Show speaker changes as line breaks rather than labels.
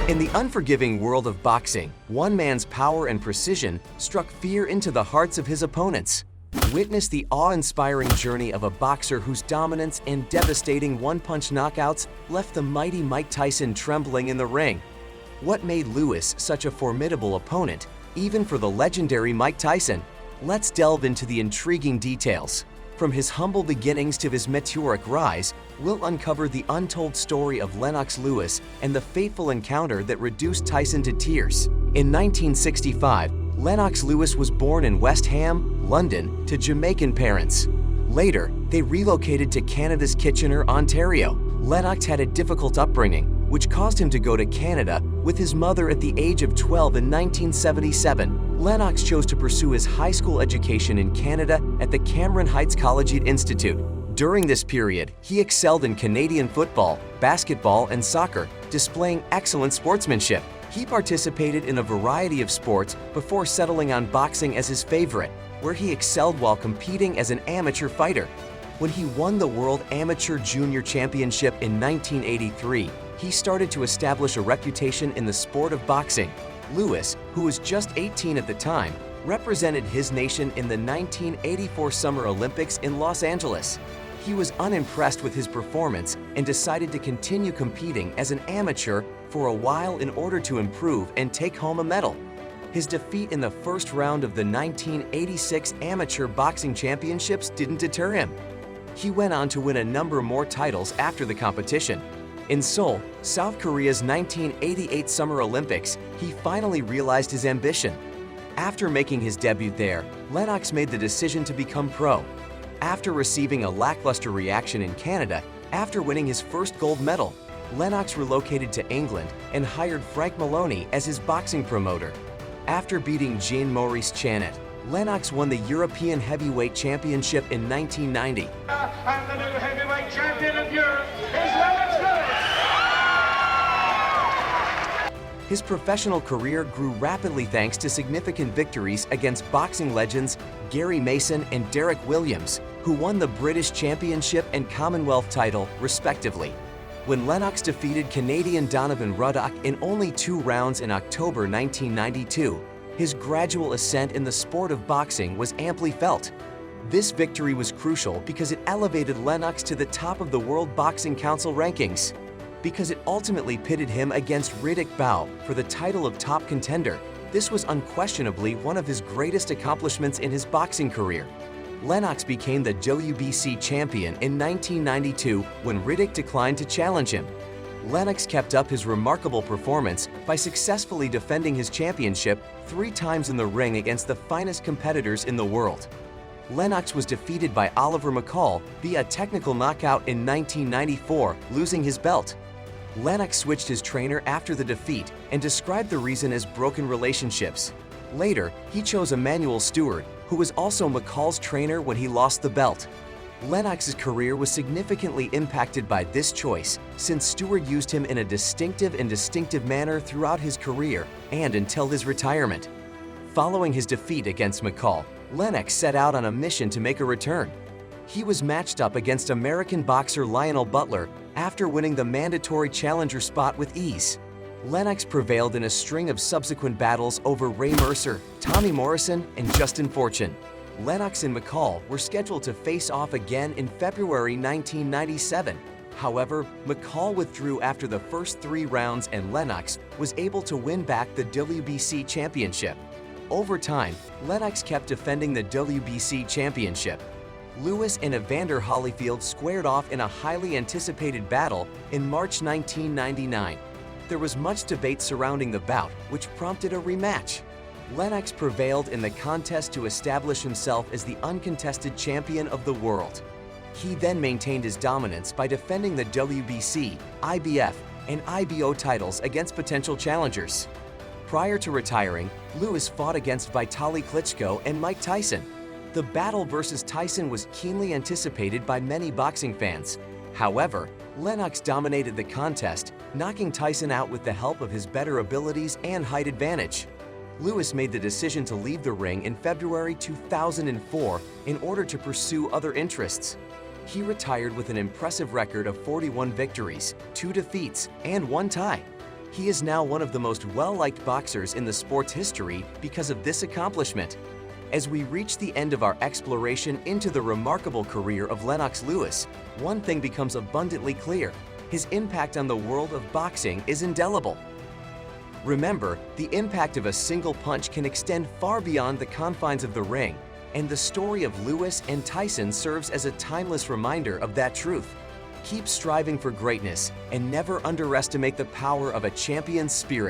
In the unforgiving world of boxing, one man's power and precision struck fear into the hearts of his opponents. Witness the awe-inspiring journey of a boxer whose dominance and devastating one-punch knockouts left the mighty Mike Tyson trembling in the ring. What made Lewis such a formidable opponent, even for the legendary Mike Tyson? Let's delve into the intriguing details. From his humble beginnings to his meteoric rise, we'll uncover the untold story of Lennox Lewis and the fateful encounter that reduced Tyson to tears. In 1965, Lennox Lewis was born in West Ham, London, to Jamaican parents. Later, they relocated to Canada's Kitchener, Ontario. Lennox had a difficult upbringing, which caused him to go to Canada with his mother at the age of 12 in 1977. Lennox chose to pursue his high school education in Canada at the Cameron Heights Collegiate Institute. During this period, he excelled in Canadian football, basketball, and soccer, displaying excellent sportsmanship. He participated in a variety of sports before settling on boxing as his favorite, where he excelled while competing as an amateur fighter. When he won the World Amateur Junior Championship in 1983, he started to establish a reputation in the sport of boxing. Lewis, who was just 18 at the time, represented his nation in the 1984 Summer Olympics in Los Angeles. He was unimpressed with his performance and decided to continue competing as an amateur for a while in order to improve and take home a medal. His defeat in the first round of the 1986 Amateur Boxing Championships didn't deter him. He went on to win a number more titles after the competition. In Seoul, South Korea's 1988 Summer Olympics, he finally realized his ambition. After making his debut there, Lennox made the decision to become pro. After receiving a lackluster reaction in Canada, after winning his first gold medal, Lennox relocated to England and hired Frank Maloney as his boxing promoter. After beating Jean-Maurice Chanet, Lennox won the European Heavyweight Championship in 1990.
And the new heavyweight champion of Europe is Lennox Lewis!
His professional career grew rapidly thanks to significant victories against boxing legends Gary Mason and Derek Williams, who won the British Championship and Commonwealth title, respectively. When Lennox defeated Canadian Donovan Ruddock in only 2 rounds in October 1992, his gradual ascent in the sport of boxing was amply felt. This victory was crucial because it elevated Lennox to the top of the World Boxing Council rankings. Because it ultimately pitted him against Riddick Bowe for the title of top contender, this was unquestionably one of his greatest accomplishments in his boxing career. Lennox became the WBC champion in 1992 when Riddick declined to challenge him. Lennox kept up his remarkable performance by successfully defending his championship 3 times in the ring against the finest competitors in the world. Lennox was defeated by Oliver McCall via technical knockout in 1994, losing his belt. Lennox switched his trainer after the defeat and described the reason as broken relationships. Later, he chose Emmanuel Stewart, who was also McCall's trainer when he lost the belt. Lennox's career was significantly impacted by this choice, since Stewart used him in a distinctive manner throughout his career and until his retirement. Following his defeat against McCall, Lennox set out on a mission to make a return. He was matched up against American boxer Lionel Butler after winning the mandatory challenger spot with ease. Lennox prevailed in a string of subsequent battles over Ray Mercer, Tommy Morrison, and Justin Fortune. Lennox and McCall were scheduled to face off again in February 1997. However, McCall withdrew after the first 3 rounds and Lennox was able to win back the WBC championship. Over time, Lennox kept defending the WBC championship. Lewis and Evander Holyfield squared off in a highly anticipated battle in March 1999. There was much debate surrounding the bout, which prompted a rematch. Lennox prevailed in the contest to establish himself as the uncontested champion of the world. He then maintained his dominance by defending the WBC, IBF, and IBO titles against potential challengers. Prior to retiring, Lewis fought against Vitaly Klitschko and Mike Tyson. The battle versus Tyson was keenly anticipated by many boxing fans. However, Lennox dominated the contest, knocking Tyson out with the help of his better abilities and height advantage. Lewis made the decision to leave the ring in February 2004 in order to pursue other interests. He retired with an impressive record of 41 victories, 2 defeats, and 1 tie. He is now one of the most well-liked boxers in the sport's history because of this accomplishment. As we reach the end of our exploration into the remarkable career of Lennox Lewis, one thing becomes abundantly clear: his impact on the world of boxing is indelible. Remember, the impact of a single punch can extend far beyond the confines of the ring, and the story of Lewis and Tyson serves as a timeless reminder of that truth. Keep striving for greatness and never underestimate the power of a champion's spirit.